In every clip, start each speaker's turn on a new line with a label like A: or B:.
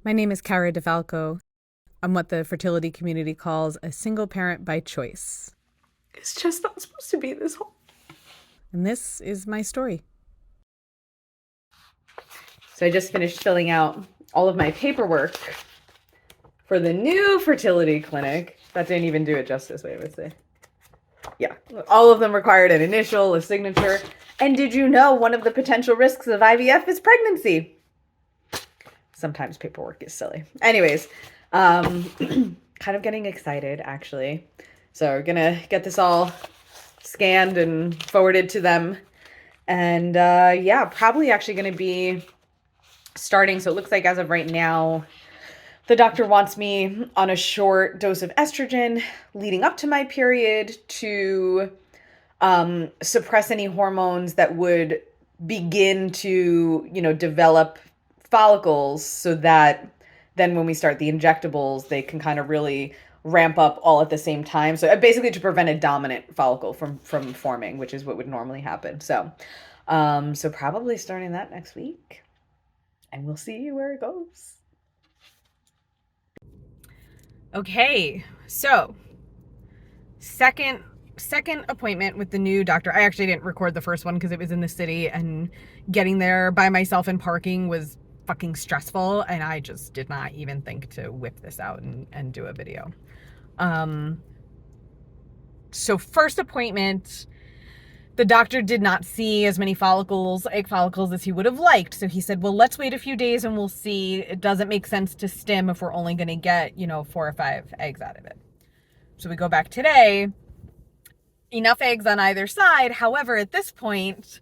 A: My name is Cara Falco. I'm what the fertility community calls a single parent by choice.
B: It's just not supposed to be this whole.
A: And this is my story.
B: So I just finished filling out all of my paperwork for the new fertility clinic. That didn't even do it justice, I would say. Yeah, all of them required an initial, a signature. And did you know one of the potential risks of IVF is pregnancy? Sometimes paperwork is silly. Anyways, kind of getting excited actually. So we're gonna get this all scanned and forwarded to them. And yeah, probably actually gonna be starting. So it looks like as of right now, the doctor wants me on a short dose of estrogen leading up to my period to suppress any hormones that would begin to, develop follicles so that then when we start the injectables, they can kind of really ramp up all at the same time. So basically to prevent a dominant follicle from forming, which is what would normally happen. So probably starting that next week, and we'll see where it goes.
A: Okay, so second appointment with the new doctor. I actually didn't record the first one because it was in the city and getting there by myself and parking was fucking stressful, and I just did not even think to whip this out and do a video. So first appointment, the doctor did not see as many egg follicles as he would have liked. So he said, well, let's wait a few days and we'll see. It doesn't make sense to stim if we're only going to get, 4 or 5 eggs out of it. So we go back today, enough eggs on either side. However, at this point,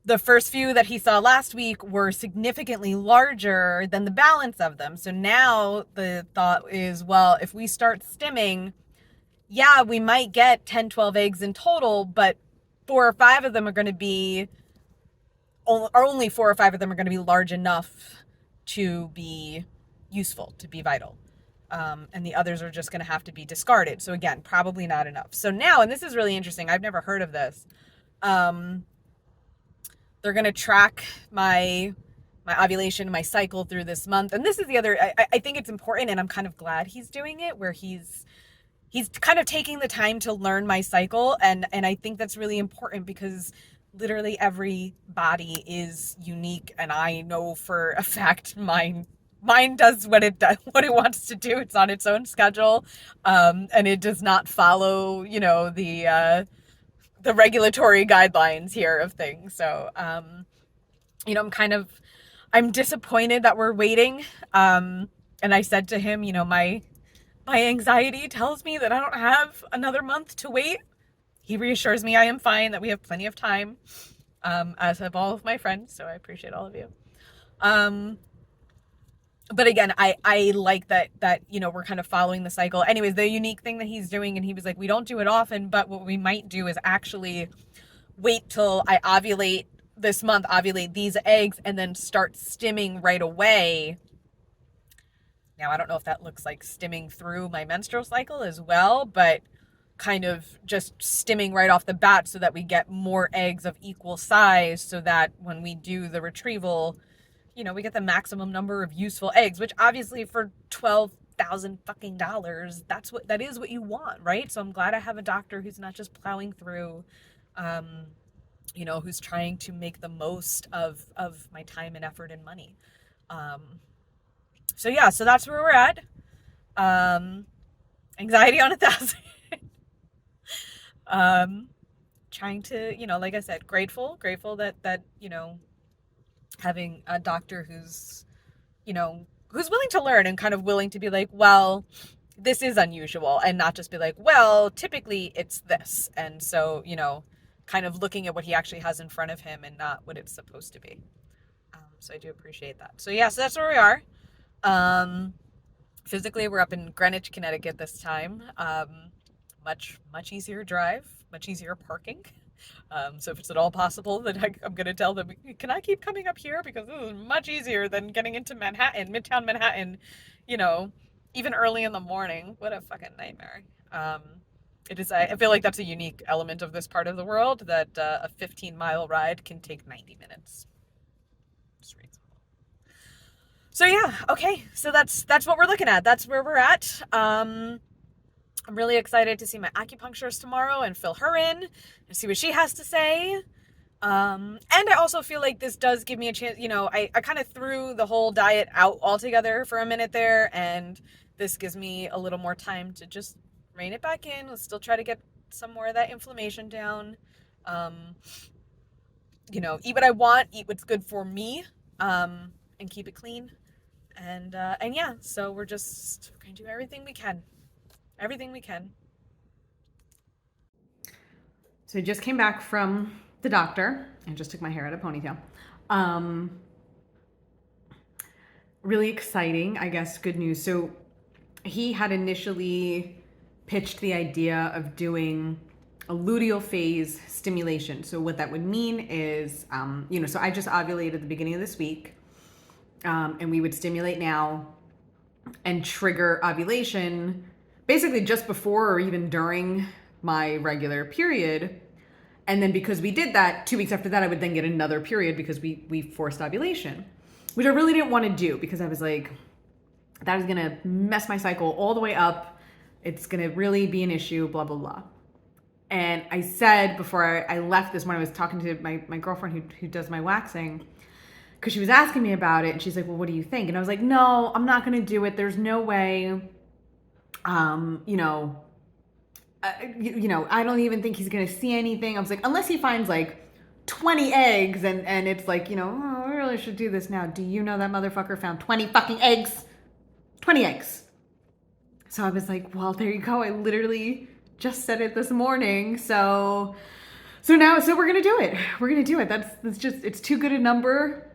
A: the first few that he saw last week were significantly larger than the balance of them. So now the thought is, well, if we start stimming, yeah, we might get 10, 12 eggs in total, but 4 or 5 of them are going to be, or only 4 or 5 of them are going to be large enough to be useful, to be vital. And the others are just going to have to be discarded. So again, probably not enough. So now, and this is really interesting, I've never heard of this. They're going to track my ovulation, my cycle through this month. And this is the other, I think it's important, and I'm kind of glad he's doing it, where he's kind of taking the time to learn my cycle. And I think that's really important because literally every body is unique. And I know for a fact mine does what it wants to do. It's on its own schedule. And it does not follow, the regulatory guidelines here of things. So, I'm disappointed that we're waiting. And I said to him, my anxiety tells me that I don't have another month to wait. He reassures me I am fine, that we have plenty of time, as have all of my friends, so I appreciate all of you. But again, I like that, we're kind of following the cycle. Anyways, the unique thing that he's doing, and he was like, we don't do it often, but what we might do is actually wait till I ovulate this month, ovulate these eggs, and then start stimming right away. Now, I don't know if that looks like stimming through my menstrual cycle as well, but kind of just stimming right off the bat so that we get more eggs of equal size, so that when we do the retrieval, we get the maximum number of useful eggs, which obviously for $12,000 fucking dollars, that is what you want, right? So I'm glad I have a doctor who's not just plowing through, who's trying to make the most of my time and effort and money. So yeah, so that's where we're at. Anxiety on 1,000. Trying to, like I said, grateful that, having a doctor who's willing to learn and kind of willing to be like, well, this is unusual, and not just be like, well, typically it's this. And so, kind of looking at what he actually has in front of him and not what it's supposed to be. So I do appreciate that. So yeah, so that's where we are. Physically, we're up in Greenwich, Connecticut this time. Much easier drive, much easier parking. So if it's at all possible, then I'm going to tell them, can I keep coming up here? Because this is much easier than getting into Manhattan, Midtown Manhattan, even early in the morning. What a fucking nightmare. It is. I feel like that's a unique element of this part of the world, that a 15-mile ride can take 90 minutes. It's reasonable. So yeah, okay. So that's what we're looking at. That's where we're at. I'm really excited to see my acupuncturist tomorrow and fill her in and see what she has to say. And I also feel like this does give me a chance, I kind of threw the whole diet out altogether for a minute there, and this gives me a little more time to just rein it back in. Let's still try to get some more of that inflammation down. Um, eat what I want, eat what's good for me, and keep it clean. And yeah, so we're gonna do everything we can. Everything we can.
B: So I just came back from the doctor. I just took my hair out of a ponytail. Um, really exciting, I guess, good news. So he had initially pitched the idea of doing a luteal phase stimulation. So what that would mean is, so I just ovulated at the beginning of this week, and we would stimulate now and trigger ovulation basically just before or even during my regular period. And then because we did that, 2 weeks after that, I would then get another period because we forced ovulation, which I really didn't want to do because I was like, that is going to mess my cycle all the way up. It's going to really be an issue, blah, blah, blah. And I said before I left this when I was talking to my girlfriend who does my waxing, because she was asking me about it, and she's like, well, what do you think? And I was like, no, I'm not going to do it. There's no way, I don't even think he's going to see anything. I was like, unless he finds like 20 eggs and it's like, oh, we really should do this now. Do you know that motherfucker found 20 fucking eggs? 20 eggs. So I was like, well, there you go. I literally just said it this morning. So we're going to do it. We're going to do it. That's just, it's too good a number.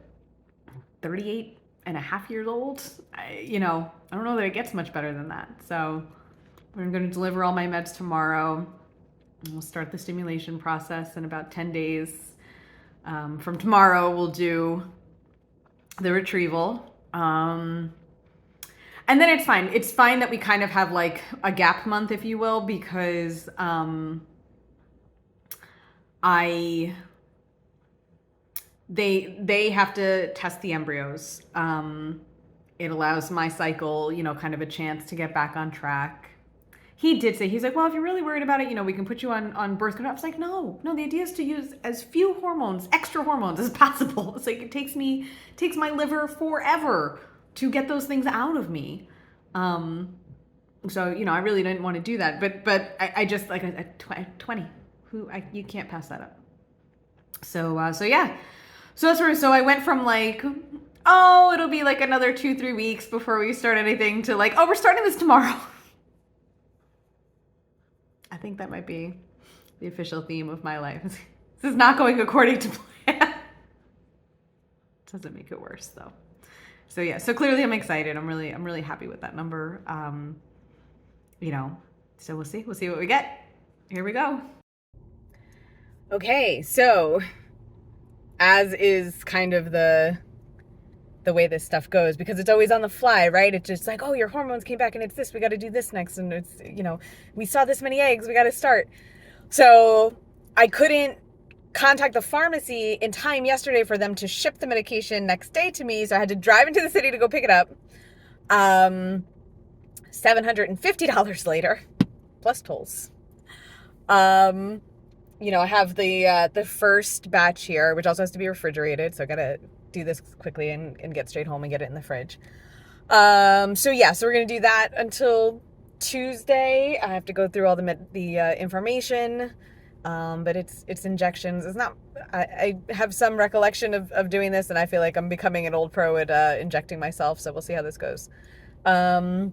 B: 38 and a half years old. I don't know that it gets much better than that. So I'm going to deliver all my meds tomorrow. And we'll start the stimulation process in about 10 days. From tomorrow, we'll do the retrieval. And then it's fine. It's fine that we kind of have like a gap month, if you will, because they have to test the embryos. It allows my cycle, kind of a chance to get back on track. He did say, he's like, well, if you're really worried about it, we can put you on birth control. I was like, no, the idea is to use as few hormones, extra hormones as possible. It's like, it takes my liver forever to get those things out of me. So, I really didn't want to do that, but I just like at 20, you can't pass that up. So yeah. So that's where, so I went from like, oh, it'll be like another 2-3 weeks before we start anything to like, oh, we're starting this tomorrow. I think that might be the official theme of my life. This is not going according to plan. Doesn't make it worse though. So yeah, so clearly I'm excited. I'm really happy with that number. So we'll see what we get. Here we go.
A: Okay, so as is kind of the way this stuff goes, because it's always on the fly, right? It's just like, oh, your hormones came back and it's this, we got to do this next, and it's, we saw this many eggs, we got to start. So I couldn't contact the pharmacy in time yesterday for them to ship the medication next day to me, so I had to drive into the city to go pick it up. $750 later, plus tolls. I have the first batch here, which also has to be refrigerated, so I gotta do this quickly and get straight home and get it in the fridge. So we're gonna do that until Tuesday. I have to go through all the information, but it's injections. It's not. I have some recollection of doing this, and I feel like I'm becoming an old pro at injecting myself. So we'll see how this goes. And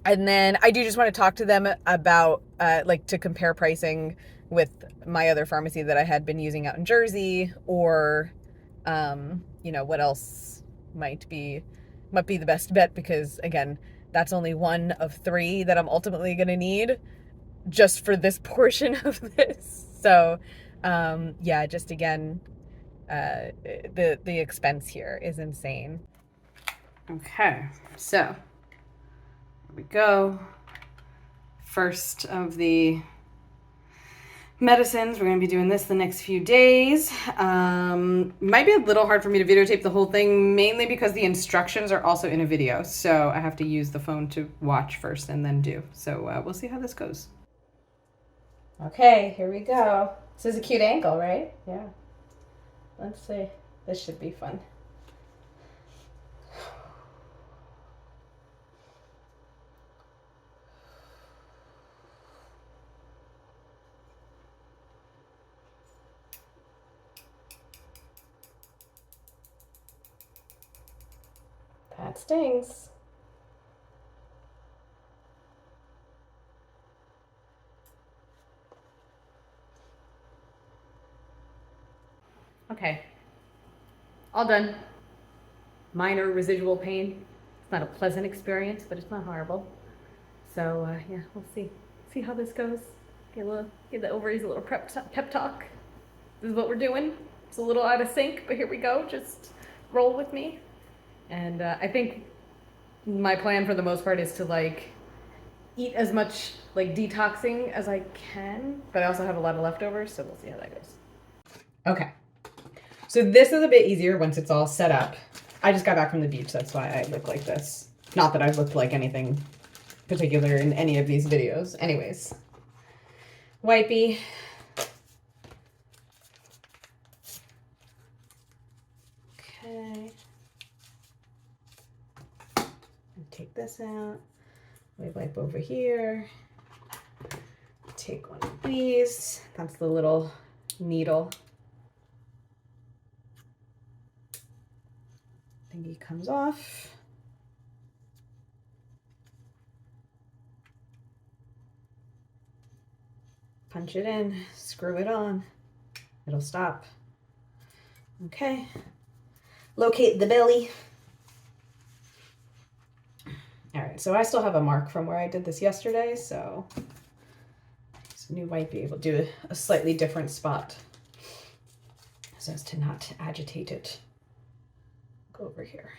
A: then I do just want to talk to them about to compare pricing with my other pharmacy that I had been using out in Jersey, or what else might be the best bet, because again, that's only one of 3 that I'm ultimately going to need just for this portion of this. So just again, the expense here is insane.
B: Okay, so here we go. First of the
A: medicines. We're going to be doing this the next few days. Might be a little hard for me to videotape the whole thing, mainly because the instructions are also in a video. So I have to use the phone to watch first and then do. So we'll see how this goes. Okay, here we go. This is a cute ankle, right? Yeah. Let's see. This should be fun. That stings. Okay. All done. Minor residual pain. It's not a pleasant experience, but it's not horrible. So yeah, we'll see how this goes. Give the ovaries a little pep talk. This is what we're doing. It's a little out of sync, but here we go. Just roll with me. And I think my plan for the most part is to like eat as much like detoxing as I can, but I also have a lot of leftovers, so we'll see how that goes. Okay. So this is a bit easier once it's all set up. I just got back from the beach, that's why I look like this. Not that I've looked like anything particular in any of these videos. Anyways. Wipey. Okay. Take this out. We wipe over here. Take one of these. That's the little needle. Thingy comes off. Punch it in, screw it on. It'll stop. Okay. Locate the belly. All right, so I still have a mark from where I did this yesterday, so this new wipey will do a slightly different spot so as to not agitate it. Go over here.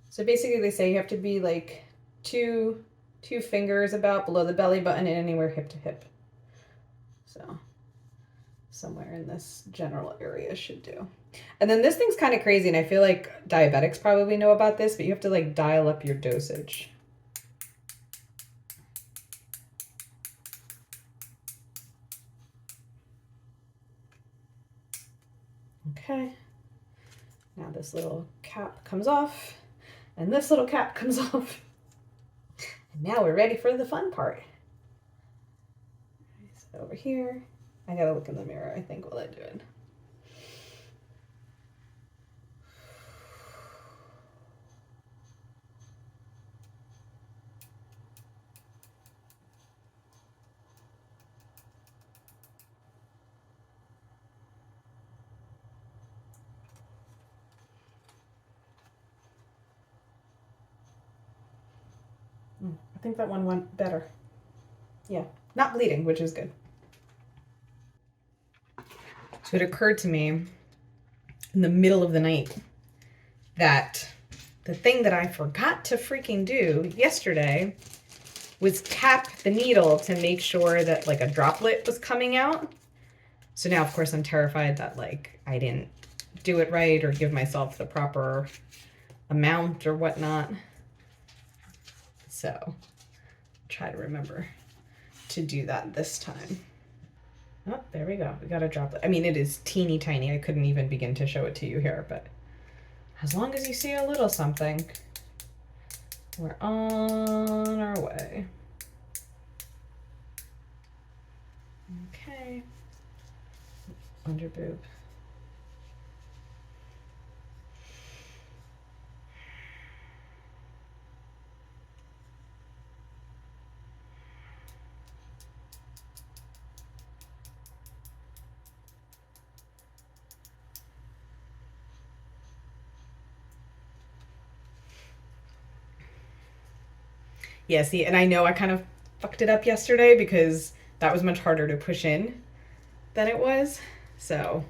A: So basically they say you have to be like two fingers about below the belly button and anywhere hip to hip. So somewhere in this general area should do. And then this thing's kind of crazy, and I feel like diabetics probably know about this, but you have to like dial up your dosage. Okay. Now this little cap comes off, and this little cap comes off. And now we're ready for the fun part. So over here, I gotta look in the mirror, I think, while I do it. I think that one went better. Yeah, not bleeding, which is good. So it occurred to me in the middle of the night that the thing that I forgot to freaking do yesterday was tap the needle to make sure that like a droplet was coming out. So now, of course, I'm terrified that like I didn't do it right or give myself the proper amount or whatnot. So try to remember to do that this time. Oh, there we go. We got a droplet. I mean, it is teeny tiny. I couldn't even begin to show it to you here, but as long as you see a little something, we're on our way. Okay. Under boob. Yeah, see, and I know I kind of fucked it up yesterday because that was much harder to push in than it was. So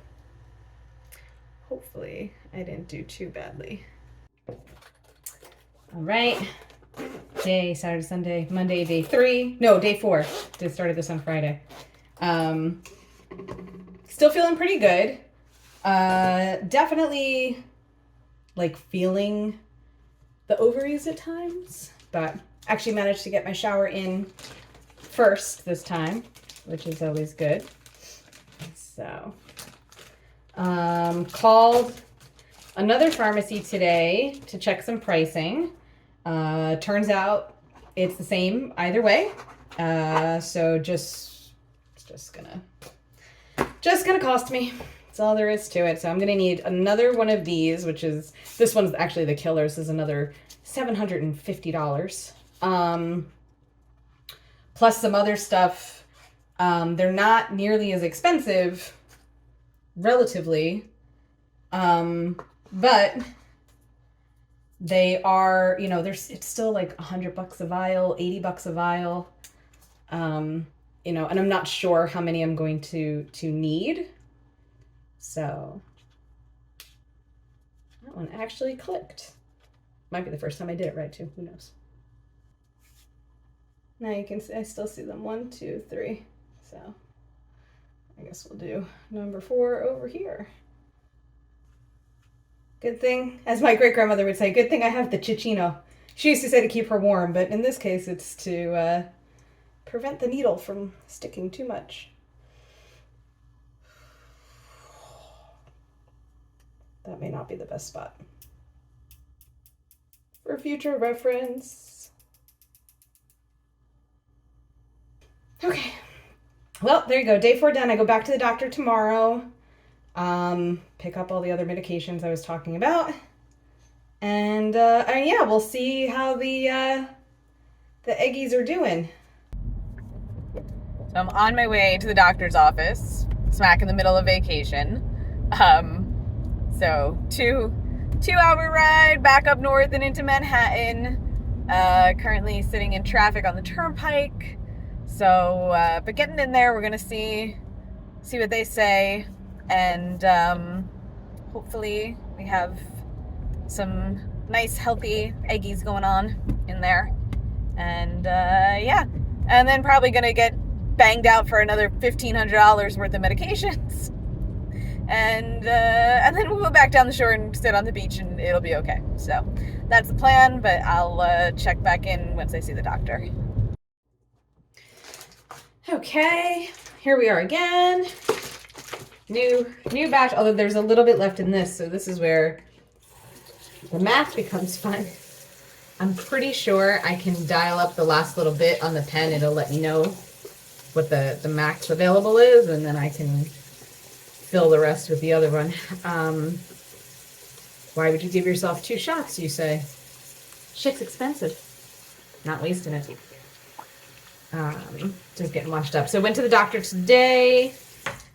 A: hopefully I didn't do too badly. All right, Saturday, Sunday, Monday, day 3. No, day 4. They started this on Friday. Still feeling pretty good. Definitely like feeling the ovaries at times, but actually managed to get my shower in first this time, which is always good. So, called another pharmacy today to check some pricing. Turns out it's the same either way. So it's just gonna cost me. That's all there is to it. So I'm gonna need another one of these, which is, this one's actually the killer. This is another $750. Plus some other stuff. They're not nearly as expensive, relatively, but they are, you know, it's still like $100 a vial, $80 a vial, you know, and I'm not sure how many I'm going to need. So that one actually clicked. Might be the first time I did it right too. Who knows? Now you can see, I still see them 1, 2, 3. So I guess we'll do number 4 over here. Good thing, as my great grandmother would say, good thing I have the Cicino. She used to say to keep her warm, but in this case it's to prevent the needle from sticking too much. That may not be the best spot. For future reference. Okay. Well, there you go. Day 4 done. I go back to the doctor tomorrow. Pick up all the other medications I was talking about. And yeah, we'll see how the eggies are doing. So I'm on my way to the doctor's office, smack in the middle of vacation. So 2-hour ride back up north and into Manhattan. Currently sitting in traffic on the turnpike. So, but getting in there, we're gonna see what they say, and hopefully we have some nice healthy eggies going on in there, and yeah, and then probably gonna get banged out for another $1,500 worth of medications. And then we'll go back down the shore and sit on the beach and it'll be okay. So that's the plan, but I'll check back in once I see the doctor. Okay, here we are again. New batch, although there's a little bit left in this, so this is where the math becomes fun. I'm pretty sure I can dial up the last little bit on the pen. It'll let me know what the max available is, and then I can fill the rest with the other one. Why would you give yourself 2 shots, you say? Shit's expensive. Not wasting it. Just getting washed up. So went to the doctor today.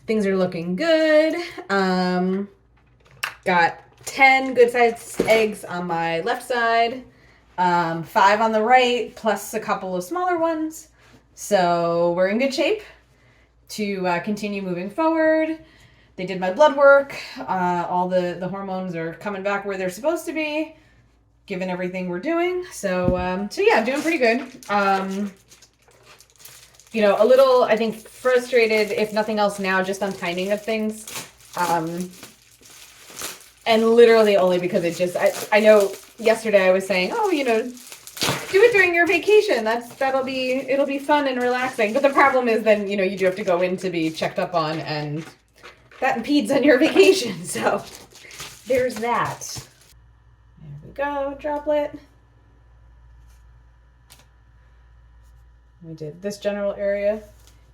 A: Things are looking good. Got 10 good-sized eggs on my left side, 5 on the right, plus a couple of smaller ones. So we're in good shape to continue moving forward. They did my blood work. All the hormones are coming back where they're supposed to be, given everything we're doing. So yeah, doing pretty good. You know, a little, I think, frustrated, if nothing else now, just on timing of things. And literally only because it just, I know yesterday I was saying, oh, you know, do it during your vacation. It'll be fun and relaxing. But the problem is then, you know, you do have to go in to be checked up on, and that impedes on your vacation. So there's that. There we go, droplet. We did this general area,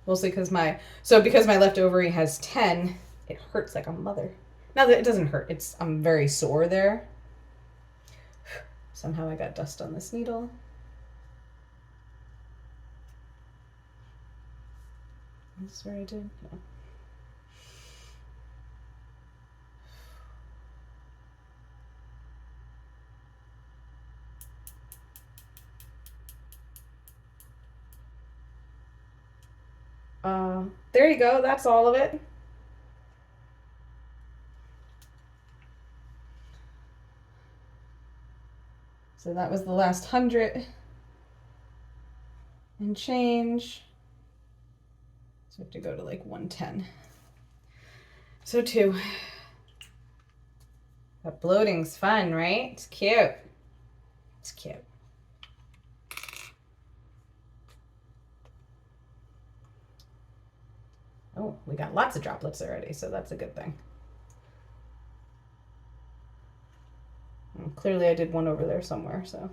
A: mostly because my left ovary has 10, it hurts like a mother. Not that it doesn't hurt, I'm very sore there. Somehow I got dust on this needle. Is this where I did? No. There you go, that's all of it. So that was the last 100. and change. So I have to go to like 110. So 2. But bloating's fun, right? It's cute. It's cute. Oh, we got lots of droplets already, so that's a good thing. Clearly I did one over there somewhere, so.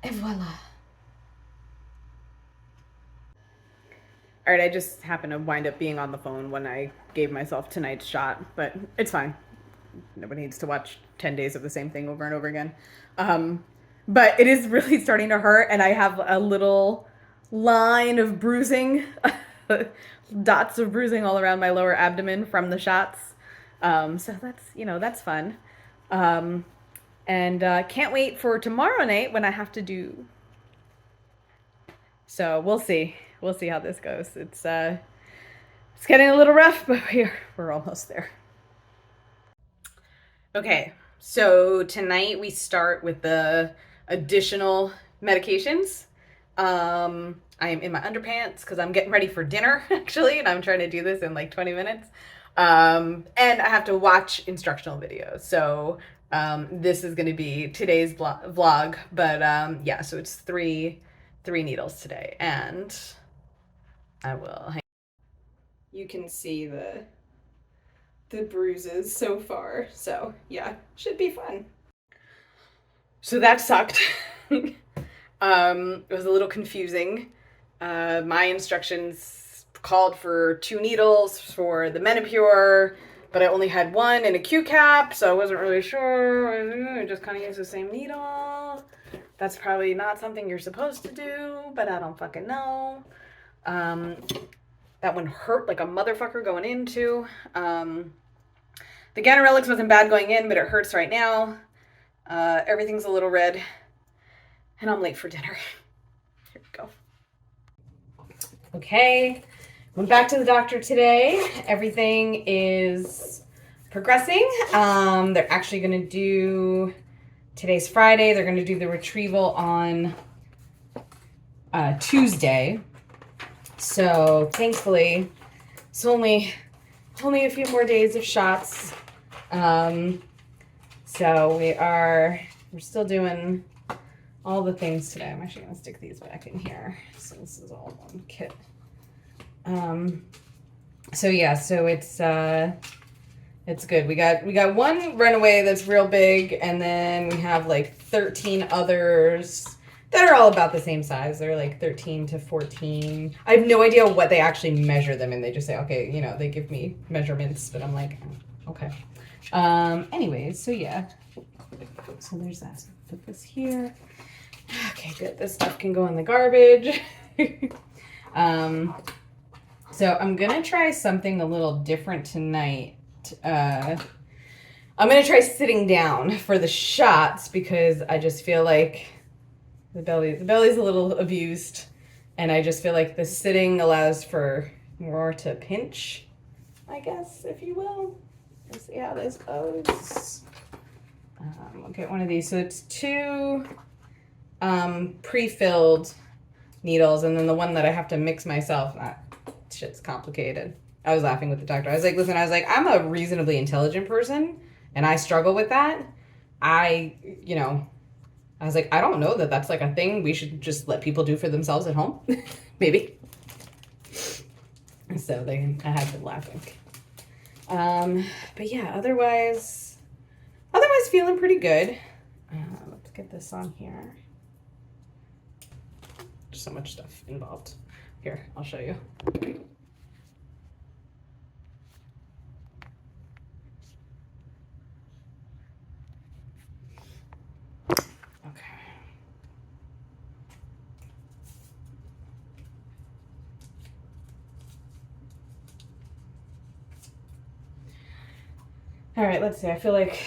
A: Et voila. All right, I just happened to wind up being on the phone when I gave myself tonight's shot, but it's fine. Nobody needs to watch 10 days of the same thing over and over again. But it is really starting to hurt, and I have a little line of bruising, dots of bruising all around my lower abdomen from the shots. So that's fun. And can't wait for tomorrow night when I have to do. So we'll see. We'll see how this goes. It's getting a little rough, but we're almost there. Okay, so tonight we start with the additional medications. I am in my underpants because I'm getting ready for dinner, actually, and I'm trying to do this in like 20 minutes. And I have to watch instructional videos. So this is going to be today's vlog, but yeah, so it's three needles today, and I will. You can see the bruises so far. So yeah, should be fun. So that sucked. It was a little confusing. My instructions called for 2 needles for the Menopur, but I only had 1 in a Q cap, so I wasn't really sure. I just kind of used the same needle. That's probably not something you're supposed to do, but I don't fucking know. That one hurt like a motherfucker going in too. The ganirelix wasn't bad going in, but it hurts right now. Everything's a little red, and I'm late for dinner. Here we go. Okay, went back to the doctor today. Everything is progressing. They're actually going to do, today's Friday, they're going to do the retrieval on Tuesday. So thankfully, it's only a few more days of shots. So we're still doing all the things today. I'm actually gonna stick these back in here. So this is all one kit. So yeah, so it's good. We got one runaway that's real big, and then we have like 13 others that are all about the same size. They're like 13 to 14. I have no idea what they actually measure them in. They just say, okay, they give me measurements, but I'm like, oh, okay. Anyways, so yeah. So there's that. So put this here. Okay, good. This stuff can go in the garbage. So I'm gonna try something a little different tonight. I'm gonna try sitting down for the shots because I just feel like the belly's a little abused, and I just feel like the sitting allows for more to pinch, I guess, if you will. Let's see how this goes. I'll get one of these. So it's 2 pre-filled needles, and then the one that I have to mix myself. That shit's complicated. I was laughing with the doctor. I was like, listen, I'm a reasonably intelligent person, and I struggle with that. I was like, I don't know that that's like a thing we should just let people do for themselves at home. Maybe. So I had been laughing. But yeah, otherwise feeling pretty good. Let's get this on here. There's so much stuff involved. Here, I'll show you. All right, let's see. I feel like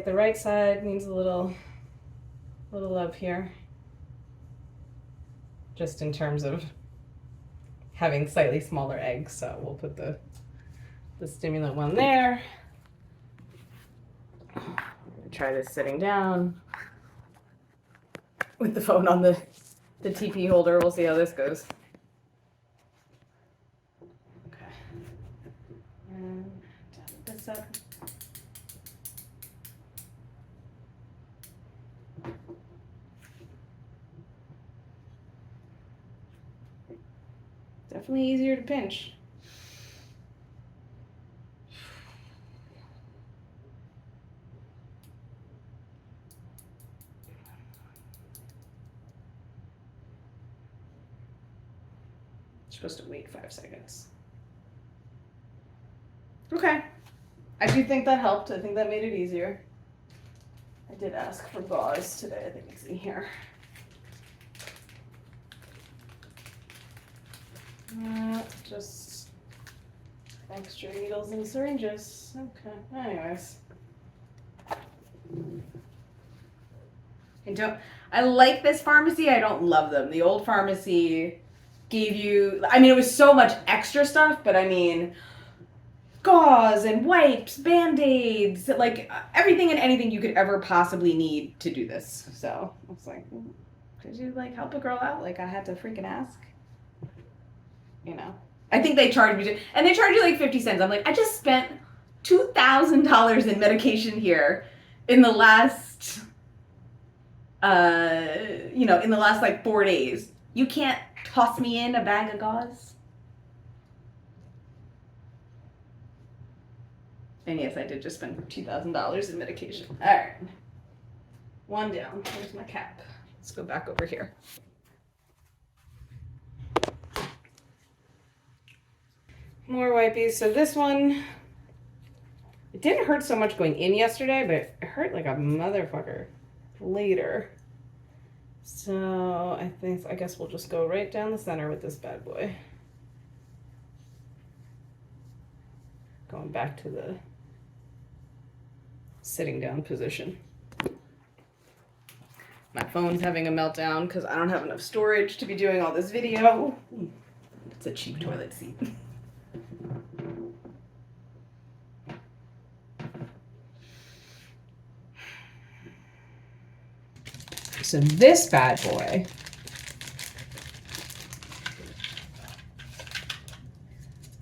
A: the right side needs a little love here.
B: just in terms of having slightly smaller eggs. So we'll put the stimulant one there. Try this sitting down with the phone on the TP holder. We'll see how this goes. Okay. And tap this up. Definitely easier to pinch. Supposed to wait 5 seconds. Okay. I do think that helped. I think that made it easier. I did ask for gauze today. I think it's in here. Just extra needles and syringes. Okay. Anyways. I like this pharmacy. I don't love them. The old pharmacy gave you, I mean, it was so much extra stuff, but I mean, gauze and wipes, band-aids, like everything and anything you could ever possibly need to do this. So I was like, could you like help a girl out? Like I had to freaking ask. You know, I think they charged me, and they charge you like 50 cents. I'm like, I just spent $2,000 in medication here in the last, in the last like 4 days. You can't toss me in a bag of gauze. And yes, I did just spend $2,000 in medication. All right, one down. Where's my cap? Let's go back over here. More wipies. So this one, it didn't hurt so much going in yesterday, but it hurt like a motherfucker later. So I guess we'll just go right down the center with this bad boy. Going back to the sitting down position. My phone's having a meltdown because I don't have enough storage to be doing all this video. It's a cheap toilet seat. So this bad boy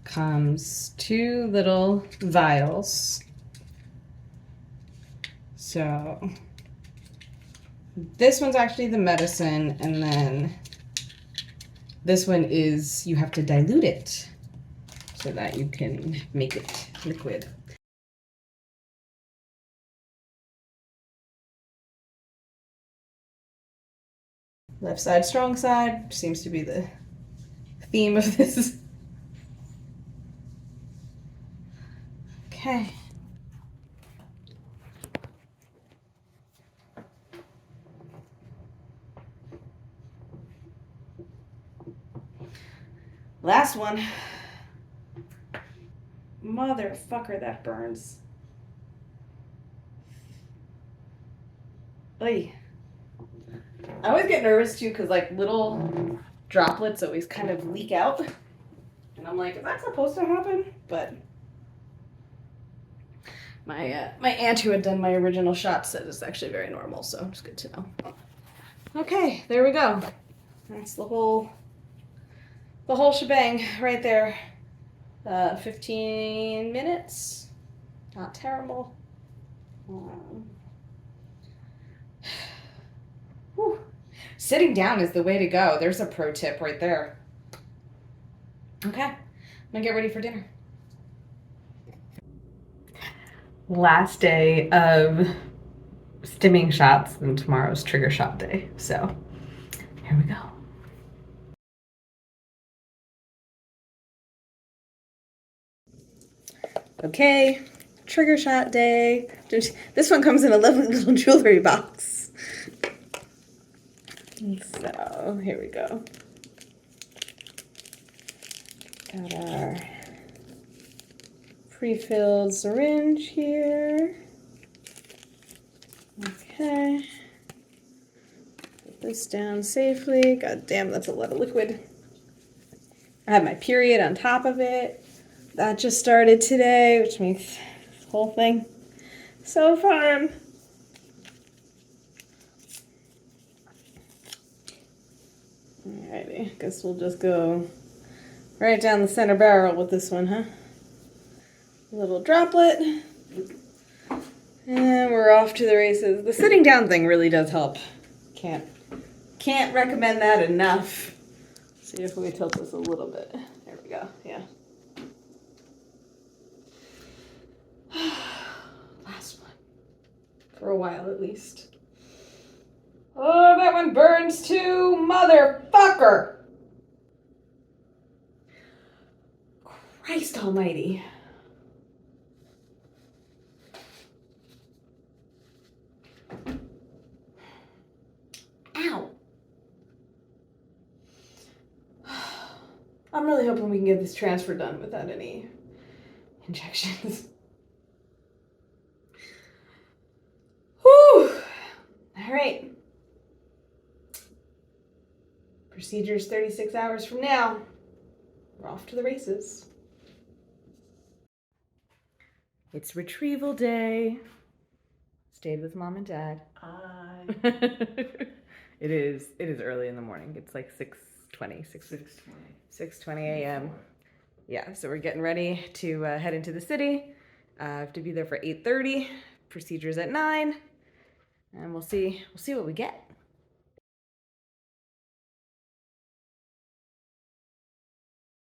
B: comes 2 little vials. So this one's actually the medicine, and then this one is, you have to dilute it so that you can make it liquid. Left side, strong side seems to be the theme of this. Okay. Last one. Motherfucker, that burns. Oy. I always get nervous too because like little droplets always kind of leak out. And I'm like, is that supposed to happen? But my aunt who had done my original shot said it's actually very normal, so it's good to know. Okay, there we go. That's the whole shebang right there. 15 minutes. Not terrible. Whew. Sitting down is the way to go. There's a pro tip right there. Okay, I'm gonna get ready for dinner. Last day of stimming shots, and tomorrow's trigger shot day. So here we go. Okay, trigger shot day. This one comes in a lovely little jewelry box. So here we go. Got our pre-filled syringe here. Okay. Put this down safely. God damn, that's a lot of liquid. I have my period on top of it. That just started today, which makes this whole thing so fun. Alrighty, guess we'll just go right down the center barrel with this one, huh? A little droplet. And we're off to the races. The sitting down thing really does help. Can't recommend that enough. See if we tilt this a little bit. There we go, yeah. Last one. For a while at least. Oh, that one burns too, motherfucker! Christ almighty. Ow. I'm really hoping we can get this transfer done without any injections. Whew. All right. Procedure's 36 hours from now. We're off to the races. It's retrieval day. Stayed with mom and dad. It is early in the morning. It's like 6:20 a.m. Yeah, so we're getting ready to head into the city. I have to be there for 8:30. Procedure's at 9. And we'll see what we get.